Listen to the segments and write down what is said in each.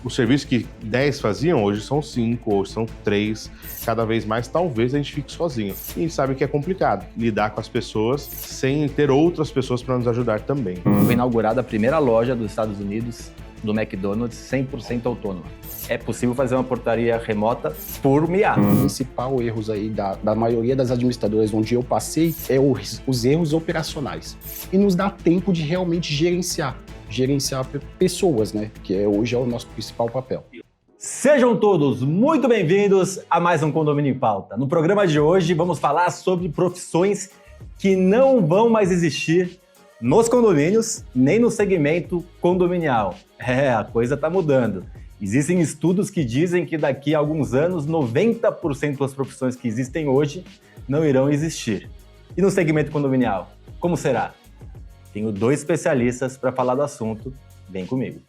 O serviço que 10 faziam, hoje são 5, hoje são 3. Cada vez mais, talvez, a gente fique sozinho. E a gente sabe que é complicado lidar com as pessoas sem ter outras pessoas para nos ajudar também. Foi inaugurada a primeira loja dos Estados Unidos do McDonald's 100% autônoma. É possível fazer uma portaria remota por MIA. O principal erros aí da maioria das administradoras onde eu passei é os erros operacionais. E nos dá tempo de realmente gerenciar pessoas, né? Que hoje é o nosso principal papel. Sejam todos muito bem-vindos a mais um Condomínio em Pauta. No programa de hoje vamos falar sobre profissões que não vão mais existir nos condomínios, nem no segmento condominial. A coisa está mudando. Existem estudos que dizem que daqui a alguns anos, 90% das profissões que existem hoje não irão existir. E no segmento condominial, como será? Tenho 2 especialistas para falar do assunto. Vem comigo.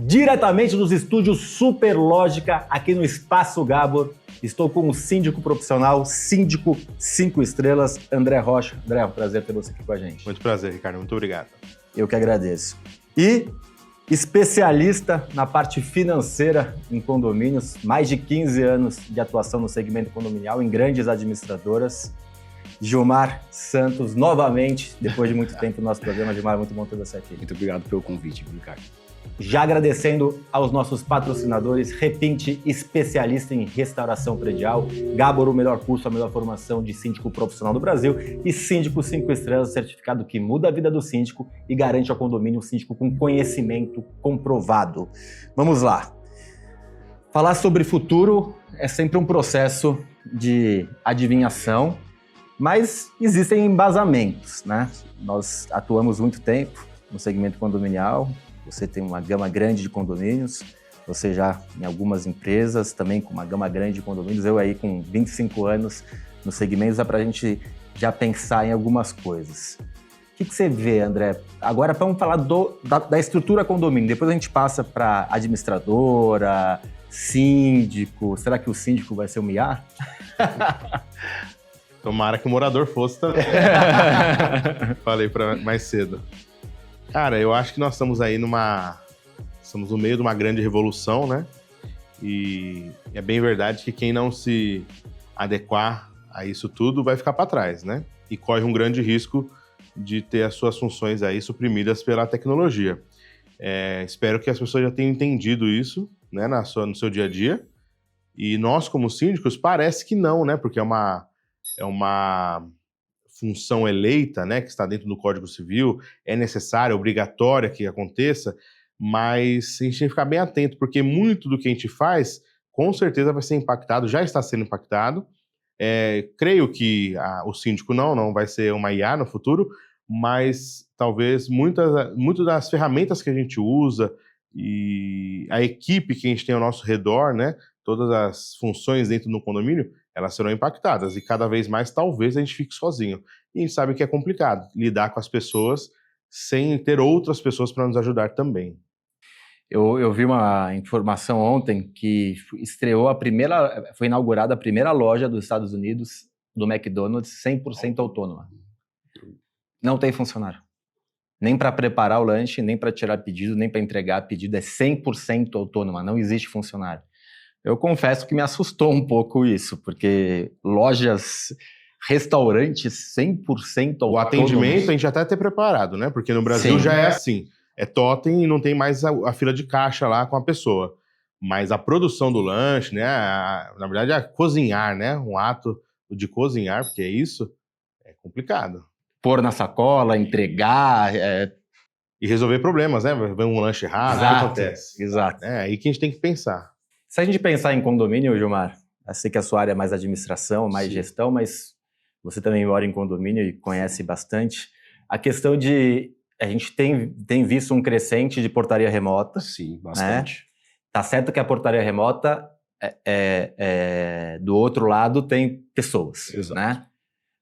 Diretamente dos estúdios Superlógica, aqui no Espaço Gabor, estou com o síndico profissional, síndico 5 estrelas, André Rocha. André, é um prazer ter você aqui com a gente. Muito prazer, Ricardo. Muito obrigado. Eu que agradeço. E especialista na parte financeira em condomínios, mais de 15 anos de atuação no segmento condominial em grandes administradoras, Gilmar Santos, novamente, depois de muito tempo no nosso programa. Gilmar, muito bom ter você aqui. Muito obrigado pelo convite, Ricardo. Já agradecendo aos nossos patrocinadores, Repinte, especialista em restauração predial, Gabor, o melhor curso, a melhor formação de síndico profissional do Brasil, e Síndico 5 estrelas, certificado que muda a vida do síndico e garante ao condomínio um síndico com conhecimento comprovado. Vamos lá. Falar sobre futuro é sempre um processo de adivinhação, mas existem embasamentos, né? Nós atuamos muito tempo no segmento condominial. Você tem uma gama grande de condomínios, você já em algumas empresas também com uma gama grande de condomínios, eu aí com 25 anos no segmento, dá para a gente já pensar em algumas coisas. O que você vê, André? Agora vamos falar da estrutura condomínio, depois a gente passa para administradora, síndico. Será que o síndico vai ser o MIA? Tomara que o morador fosse também. Falei mais cedo. Cara, eu acho que nós estamos aí estamos no meio de uma grande revolução, né? E é bem verdade que quem não se adequar a isso tudo vai ficar para trás, né? E corre um grande risco de ter as suas funções aí suprimidas pela tecnologia. Espero que as pessoas já tenham entendido isso, né, no seu dia a dia. E nós, como síndicos, parece que não, né? Porque é uma função eleita, né, que está dentro do Código Civil, é necessária, obrigatória que aconteça, mas a gente tem que ficar bem atento, porque muito do que a gente faz, com certeza vai ser impactado, já está sendo impactado. Creio que o síndico não vai ser uma IA no futuro, mas talvez muitas das ferramentas que a gente usa e a equipe que a gente tem ao nosso redor, né, todas as funções dentro do condomínio, elas serão impactadas e cada vez mais talvez a gente fique sozinho. E a gente sabe que é complicado lidar com as pessoas sem ter outras pessoas para nos ajudar também. Eu vi uma informação ontem que foi inaugurada a primeira loja dos Estados Unidos do McDonald's 100% autônoma. Não tem funcionário. Nem para preparar o lanche, nem para tirar pedido, nem para entregar pedido. É 100% autônoma, não existe funcionário. Eu confesso que me assustou um pouco isso, porque lojas, restaurantes 100% autônomos... O atendimento a gente já está até preparado, né? Porque no Brasil já é assim. É totem e não tem mais a fila de caixa lá com a pessoa. Mas a produção do lanche, né? Na verdade, é cozinhar, né? Um ato de cozinhar, porque isso é complicado. Pôr na sacola, entregar... E resolver problemas, né? Vem um lanche errado, o que acontece? Exato. É aí que a gente tem que pensar. Se a gente pensar em condomínio, Gilmar, eu sei que a sua área é mais administração, mais gestão, mas você também mora em condomínio e conhece bastante. A questão de... A gente tem visto um crescente de portaria remota. Sim, bastante. Né? Tá certo que a portaria remota, do outro lado, tem pessoas. Exato. Né?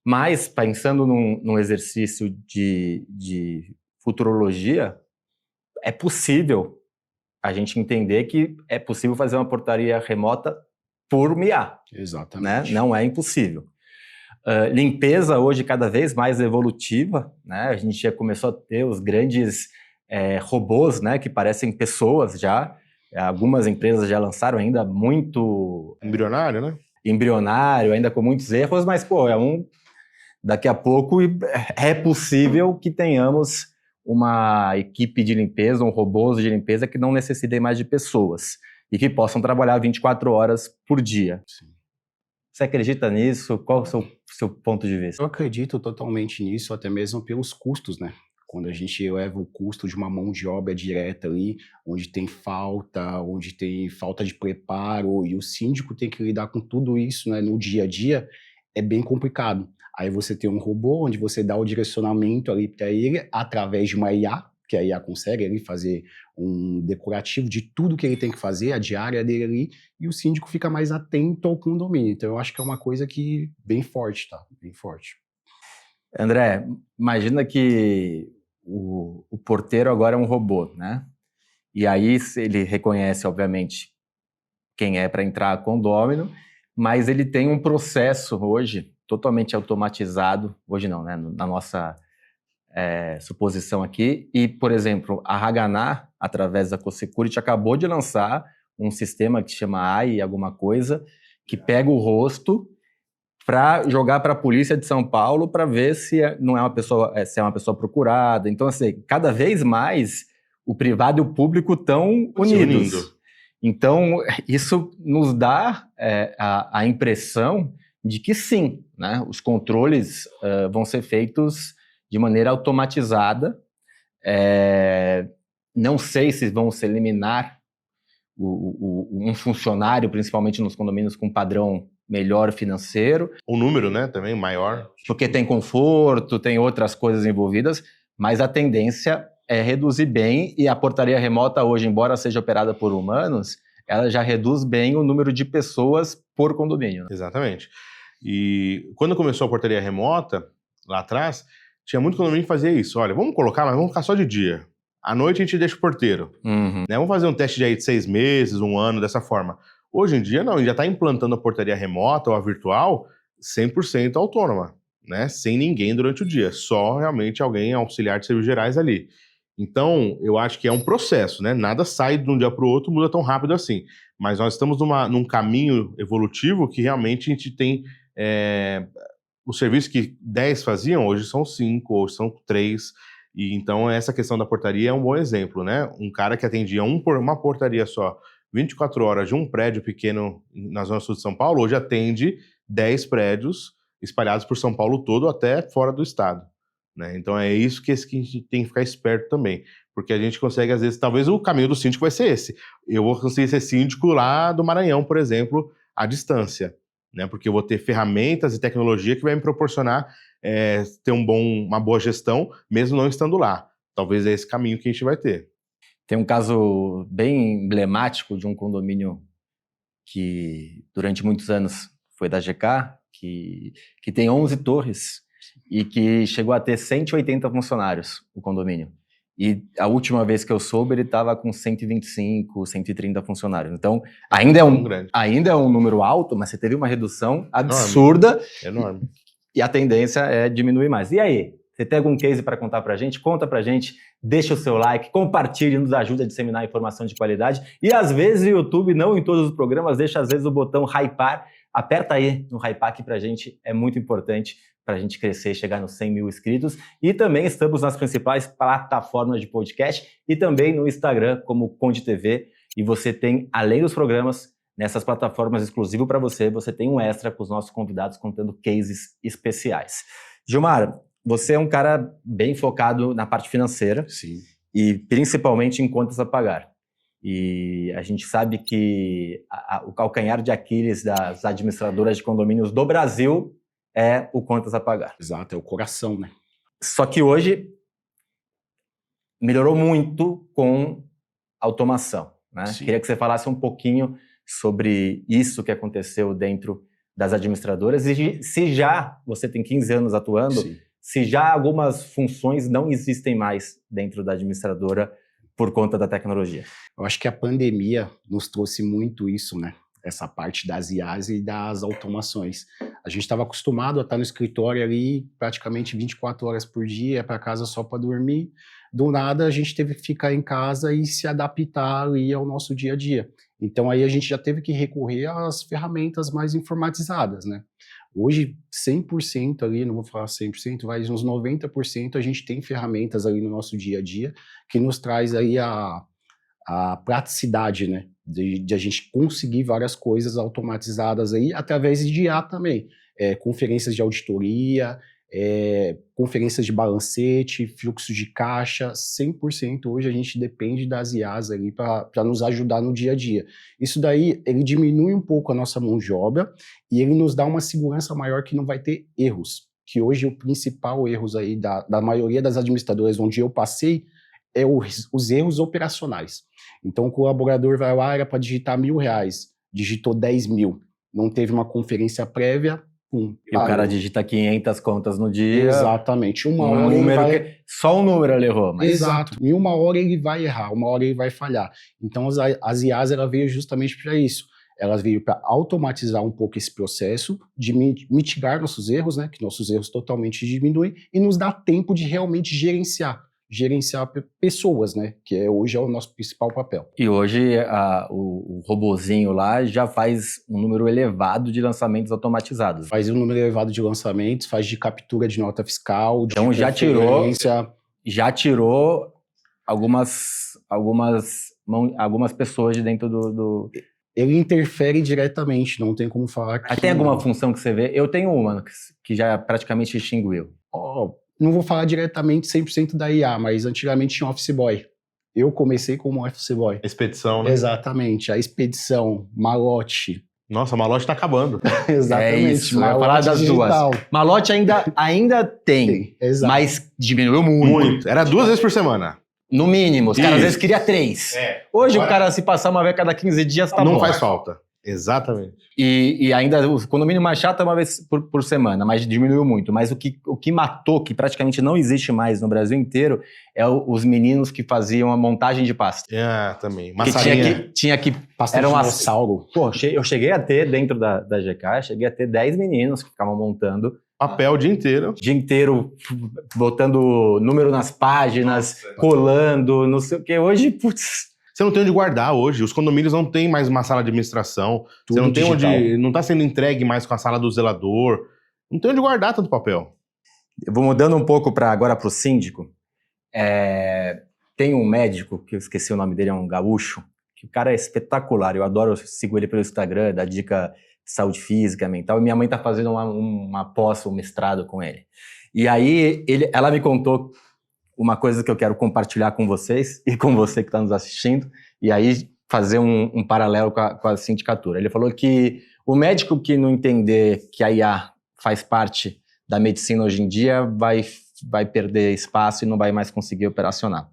Mas, pensando num exercício de futurologia, é possível a gente entender que é possível fazer uma portaria remota por IA, né? Exatamente. Não é impossível. Limpeza hoje cada vez mais evolutiva, né? A gente já começou a ter os grandes robôs, né, que parecem pessoas já. Algumas empresas já lançaram ainda muito... Embrionário, né? Embrionário, ainda com muitos erros, mas, pô, daqui a pouco é possível que tenhamos uma equipe de limpeza, um robôs de limpeza que não necessitem mais de pessoas e que possam trabalhar 24 horas por dia. Sim. Você acredita nisso? Qual é o seu ponto de vista? Eu acredito totalmente nisso, até mesmo pelos custos, né? Quando a gente eleva o custo de uma mão de obra direta ali, onde tem falta de preparo, e o síndico tem que lidar com tudo isso, né, no dia a dia, é bem complicado. Aí você tem um robô onde você dá o direcionamento ali para ele através de uma IA, que a IA consegue ali fazer um decorativo de tudo que ele tem que fazer, a diária dele ali, e o síndico fica mais atento ao condomínio. Então eu acho que é uma coisa que bem forte, tá? Bem forte. André, imagina que o porteiro agora é um robô, né? E aí ele reconhece, obviamente, quem é para entrar a condômino, mas ele tem um processo hoje totalmente automatizado, hoje não, né? Na nossa suposição aqui, e, por exemplo, a Haganá, através da CoSecurity, acabou de lançar um sistema que chama AI alguma coisa, que pega o rosto para jogar para a polícia de São Paulo para ver se não é uma pessoa, se é uma pessoa procurada. Então, assim, cada vez mais o privado e o público estão unidos. Então, isso nos dá a impressão de que sim, né, os controles vão ser feitos de maneira automatizada. Não sei se vão se eliminar um funcionário, principalmente nos condomínios com padrão melhor financeiro. O número, né, também maior. Porque tem conforto, tem outras coisas envolvidas, mas a tendência é reduzir bem, e a portaria remota hoje, embora seja operada por humanos, ela já reduz bem o número de pessoas por condomínio. Né? Exatamente. E quando começou a portaria remota, lá atrás, tinha muito condomínio que fazia isso. Olha, vamos colocar, mas vamos ficar só de dia. À noite a gente deixa o porteiro. Uhum. Né? Vamos fazer um teste de aí de 6 meses, 1 ano, dessa forma. Hoje em dia, não, já está implantando a portaria remota ou a virtual 100% autônoma, né? Sem ninguém durante o dia, só realmente alguém auxiliar de serviços gerais ali. Então, eu acho que é um processo, né? Nada sai de um dia para o outro, muda tão rápido assim. Mas nós estamos num caminho evolutivo que realmente a gente tem... os serviços que 10 faziam, hoje são 5, hoje são 3. E então, essa questão da portaria é um bom exemplo, né? Um cara que atendia uma portaria só, 24 horas de um prédio pequeno na Zona Sul de São Paulo, hoje atende 10 prédios espalhados por São Paulo todo, até fora do estado. Né? Então é isso que a gente tem que ficar esperto também, porque a gente consegue, às vezes, talvez o caminho do síndico vai ser esse. Eu vou conseguir ser síndico lá do Maranhão, por exemplo, à distância, né? Porque eu vou ter ferramentas e tecnologia que vai me proporcionar ter uma boa gestão, mesmo não estando lá. Talvez é esse caminho que a gente vai ter. Tem um caso bem emblemático de um condomínio que durante muitos anos foi da GK, que tem 11 torres e que chegou a ter 180 funcionários, o condomínio. E a última vez que eu soube, ele estava com 125, 130 funcionários. Então, ainda é um número alto, mas você teve uma redução absurda. Enorme. E a tendência é diminuir mais. E aí? Você tem algum case para contar para a gente? Conta para a gente, deixa o seu like, compartilhe, nos ajuda a disseminar informação de qualidade. E às vezes o YouTube, não em todos os programas, deixa às vezes o botão hypar. Aperta aí no hypar aqui para a gente, é muito importante para a gente crescer e chegar nos 100 mil inscritos. E também estamos nas principais plataformas de podcast e também no Instagram como Conde TV. E você tem, além dos programas, nessas plataformas exclusivas para você, você tem um extra com os nossos convidados contando cases especiais. Gilmar, você é um cara bem focado na parte financeira. Sim. E principalmente em contas a pagar. E a gente sabe que o calcanhar de Aquiles das administradoras de condomínios do Brasil é o contas a pagar. Exato, é o coração, né? Só que hoje melhorou muito com automação, né? Queria que você falasse um pouquinho sobre isso que aconteceu dentro das administradoras e se já você tem 15 anos atuando, Sim. se já algumas funções não existem mais dentro da administradora por conta da tecnologia. Eu acho que a pandemia nos trouxe muito isso, né? Essa parte das IAs e das automações. A gente estava acostumado a estar no escritório ali praticamente 24 horas por dia, para casa só para dormir. Do nada, a gente teve que ficar em casa e se adaptar ali ao nosso dia a dia. Então, aí a gente já teve que recorrer às ferramentas mais informatizadas, né? Hoje, 100% ali, não vou falar 100%, mas uns 90% a gente tem ferramentas ali no nosso dia a dia que nos traz aí a praticidade, né? De a gente conseguir várias coisas automatizadas aí através de IA também. Conferências de auditoria, conferências de balancete, fluxo de caixa, 100% hoje a gente depende das IAs ali para nos ajudar no dia a dia. Isso daí, ele diminui um pouco a nossa mão de obra e ele nos dá uma segurança maior que não vai ter erros. Que hoje o principal erros aí da maioria das administradoras onde eu passei os erros operacionais. Então o colaborador vai lá, era para digitar R$1.000, digitou 10 mil, não teve uma conferência prévia, E o cara digita 500 contas no dia. Exatamente. Uma hora ele vai... Só um número ele errou. Mas... Exato. Em uma hora ele vai errar, uma hora ele vai falhar. Então as IAs, ela veio justamente para isso. Elas veio para automatizar um pouco esse processo, de mitigar nossos erros, né? Que nossos erros totalmente diminuem, e nos dá tempo de realmente gerenciar pessoas, né? Que hoje é o nosso principal papel. E hoje o robozinho lá já faz um número elevado de lançamentos automatizados. Faz um número elevado de lançamentos, faz de captura de nota fiscal, então já tirou algumas pessoas de dentro do... Ele interfere diretamente, não tem como falar que... Tem alguma função que você vê? Eu tenho uma que já praticamente extinguiu. Não vou falar diretamente 100% da IA, mas antigamente tinha um Office Boy. Eu comecei como Office Boy. Expedição, né? Exatamente, a expedição, malote. Nossa, malote tá acabando. Exatamente. Isso, eu ia falar das digital. Duas. Malote ainda tem, mas diminuiu muito. Era 2 vezes por semana. No mínimo, os caras às vezes queriam 3. Hoje o cara se passar uma vez a cada 15 dias tá bom. Não faz falta. Exatamente. E ainda o condomínio mais chato é uma vez por semana, mas diminuiu muito. Mas o que matou, que praticamente não existe mais no Brasil inteiro, é os meninos que faziam a montagem de pasta. Também. Massarinha. Tinha que pasta de dinossauro. Pô, eu cheguei a ter, dentro da GK, cheguei a ter 10 meninos que ficavam montando. Papel o dia inteiro. Dia inteiro, botando número nas páginas, colando, não sei o que. Hoje, putz... Você não tem onde guardar hoje. Os condomínios não tem mais uma sala de administração. Você não tem onde... Não está sendo entregue mais com a sala do zelador. Não tem onde guardar tanto papel. Eu vou mudando um pouco agora para o síndico. Tem um médico, que eu esqueci o nome dele, é um gaúcho, que o cara é espetacular. Eu adoro, eu sigo ele pelo Instagram, dá dica de saúde física, mental. E minha mãe está fazendo uma pós, um mestrado com ele. E aí, ela me contou uma coisa que eu quero compartilhar com vocês e com você que está nos assistindo, e aí fazer um paralelo com a sindicatura. Ele falou que o médico que não entender que a IA faz parte da medicina hoje em dia vai perder espaço e não vai mais conseguir operacionar.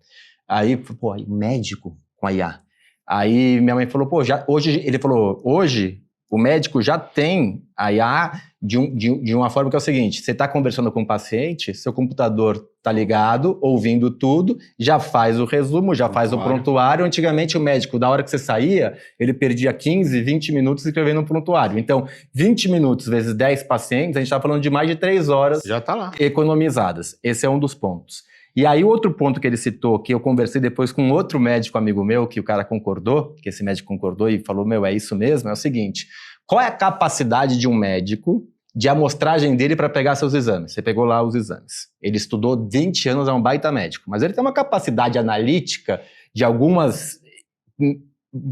Aí, médico com a IA. Aí minha mãe falou, hoje o médico já tem a IA de uma forma que é o seguinte, você está conversando com o paciente, seu computador está ligado, ouvindo tudo, já faz o resumo, já faz o prontuário. Antigamente o médico, da hora que você saía, ele perdia 15, 20 minutos escrevendo um prontuário. Então, 20 minutos vezes 10 pacientes, a gente está falando de mais de 3 horas já tá lá. Economizadas. Esse é um dos pontos. E aí, outro ponto que ele citou, que eu conversei depois com outro médico amigo meu, que o cara concordou, que esse médico concordou e falou, é isso mesmo, é o seguinte, qual é a capacidade de um médico de amostragem dele para pegar seus exames? Você pegou lá os exames. Ele estudou 20 anos, é um baita médico, mas ele tem uma capacidade analítica de algumas,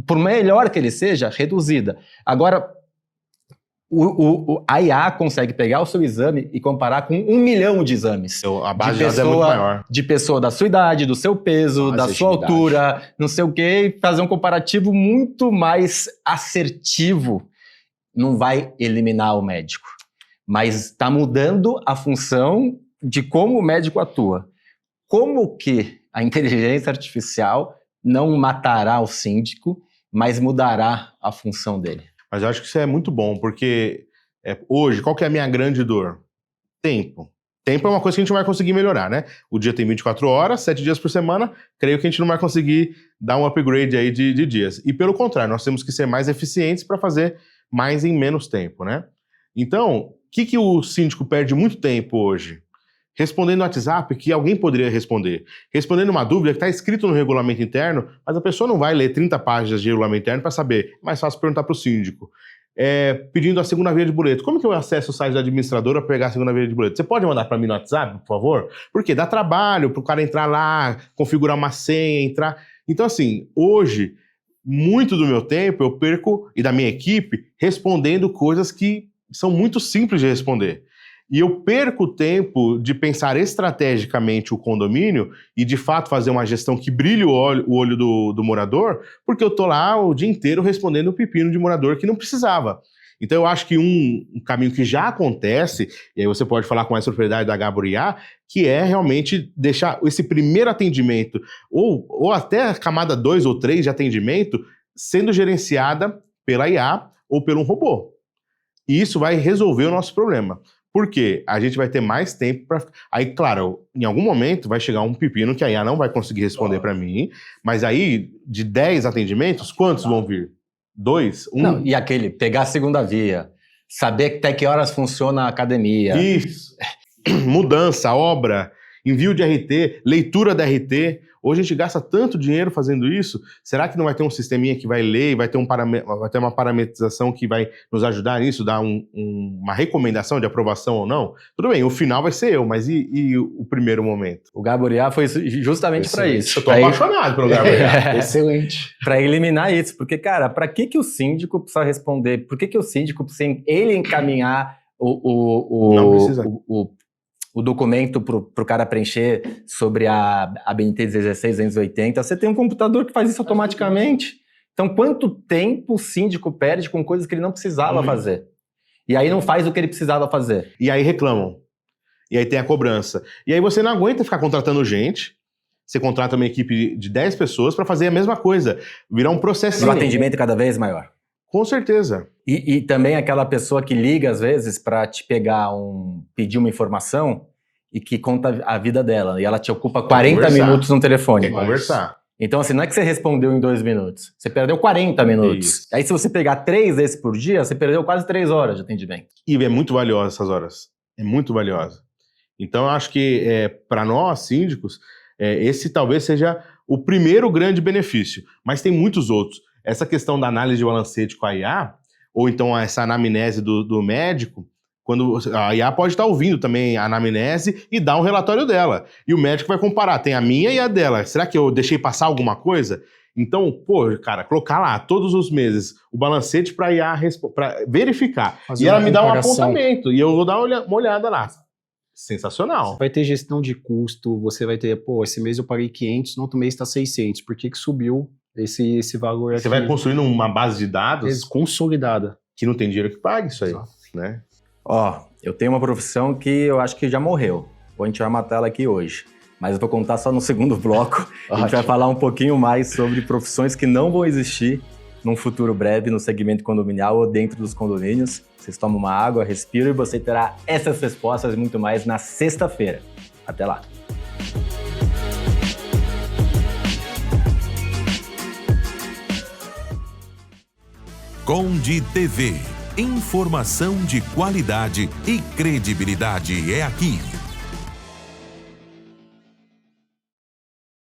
por melhor que ele seja, reduzida. Agora, a IA consegue pegar o seu exame e comparar com 1 milhão de exames. A base de pessoa, é muito maior. De pessoa da sua idade, do seu peso, da sua altura, não sei o quê, e fazer um comparativo muito mais assertivo. Não vai eliminar o médico, mas está mudando a função de como o médico atua. Como que a inteligência artificial não matará o síndico, mas mudará a função dele? Mas eu acho que isso é muito bom, porque hoje, qual que é a minha grande dor? Tempo. Tempo é uma coisa que a gente não vai conseguir melhorar, né? O dia tem 24 horas, 7 dias por semana, creio que a gente não vai conseguir dar um upgrade aí de dias. E pelo contrário, nós temos que ser mais eficientes para fazer mais em menos tempo, né? Então, o que o síndico perde muito tempo hoje? Respondendo no WhatsApp que alguém poderia responder. Respondendo uma dúvida que está escrito no regulamento interno, mas a pessoa não vai ler 30 páginas de regulamento interno para saber. É mais fácil perguntar para o síndico. Pedindo a segunda via de boleto. Como que eu acesso o site da administradora para pegar a segunda via de boleto? Você pode mandar para mim no WhatsApp, por favor? Porque dá trabalho para o cara entrar lá, configurar uma senha, entrar... Então, assim, hoje, muito do meu tempo eu perco, e da minha equipe, respondendo coisas que são muito simples de responder. E eu perco o tempo de pensar estrategicamente o condomínio e, de fato, fazer uma gestão que brilhe o olho do morador, porque eu tô lá o dia inteiro respondendo o pepino de morador que não precisava. Então, eu acho que um caminho que já acontece, e aí você pode falar com mais propriedade da Gabor IA, que é realmente deixar esse primeiro atendimento, ou até a camada 2 ou 3 de atendimento, sendo gerenciada pela IA ou por um robô. E isso vai resolver o nosso problema. Por quê? A gente vai ter mais tempo para... Aí, claro, em algum momento vai chegar um pepino que a IA não vai conseguir responder para mim, mas aí, de 10 atendimentos, quantos vão vir? 2? 1? Não, e aquele, pegar a segunda via, saber até que horas funciona a academia. Isso. Mudança, obra, envio de RT, leitura da RT. Hoje a gente gasta tanto dinheiro fazendo isso, será que não vai ter um sisteminha que vai ler, vai ter uma parametrização que vai nos ajudar nisso, dar uma recomendação de aprovação ou não? Tudo bem, o final vai ser eu, mas e o primeiro momento? O Gabor IA foi justamente para isso. Eu tô apaixonado pelo Gabor IA. Excelente. Para eliminar isso, porque, cara, para que o síndico precisa responder? Por que o síndico precisa ele encaminhar Não precisa. o documento pro cara preencher sobre a BNT 16280, você tem um computador que faz isso automaticamente. Então, quanto tempo o síndico perde com coisas que ele não precisava fazer? E aí não faz o que ele precisava fazer. E aí reclamam. E aí tem a cobrança. E aí você não aguenta ficar contratando gente, você contrata uma equipe de 10 pessoas para fazer a mesma coisa, virar um processo. E o atendimento cada vez maior. Com certeza. E também aquela pessoa que liga, às vezes, para te pedir uma informação e que conta a vida dela. E ela te ocupa 40 minutos no telefone. Tem que conversar. Então, assim, não é que você respondeu em 2 minutos. Você perdeu 40 minutos. Isso. Aí, se você pegar 3 desses por dia, você perdeu quase 3 horas de atendimento. E é muito valiosa essas horas. É muito valiosa. Então, eu acho que, para nós, síndicos, esse talvez seja o primeiro grande benefício. Mas tem muitos outros. Essa questão da análise de balancete com a IA, ou então essa anamnese do médico, quando a IA pode estar ouvindo também a anamnese e dar um relatório dela. E o médico vai comparar, tem a minha e a dela. Será que eu deixei passar alguma coisa? Então, cara, colocar lá todos os meses o balancete para a IA pra verificar. Fazer e ela me dá um apontamento, e eu vou dar uma olhada lá. Sensacional. Você vai ter gestão de custo, você vai ter, esse mês eu paguei 500, no outro mês está 600. Por que subiu esse valor aqui? Você vai construindo uma base de dados consolidada. Que não tem dinheiro que pague isso aí, né? Eu tenho uma profissão que eu acho que já morreu. A gente vai matar ela aqui hoje. Mas eu vou contar só no segundo bloco. A gente vai falar um pouquinho mais sobre profissões que não vão existir num futuro breve no segmento condominial ou dentro dos condomínios. Vocês tomam uma água, respiram e você terá essas respostas e muito mais na sexta-feira. Até lá. Conde TV. Informação de qualidade e credibilidade é aqui.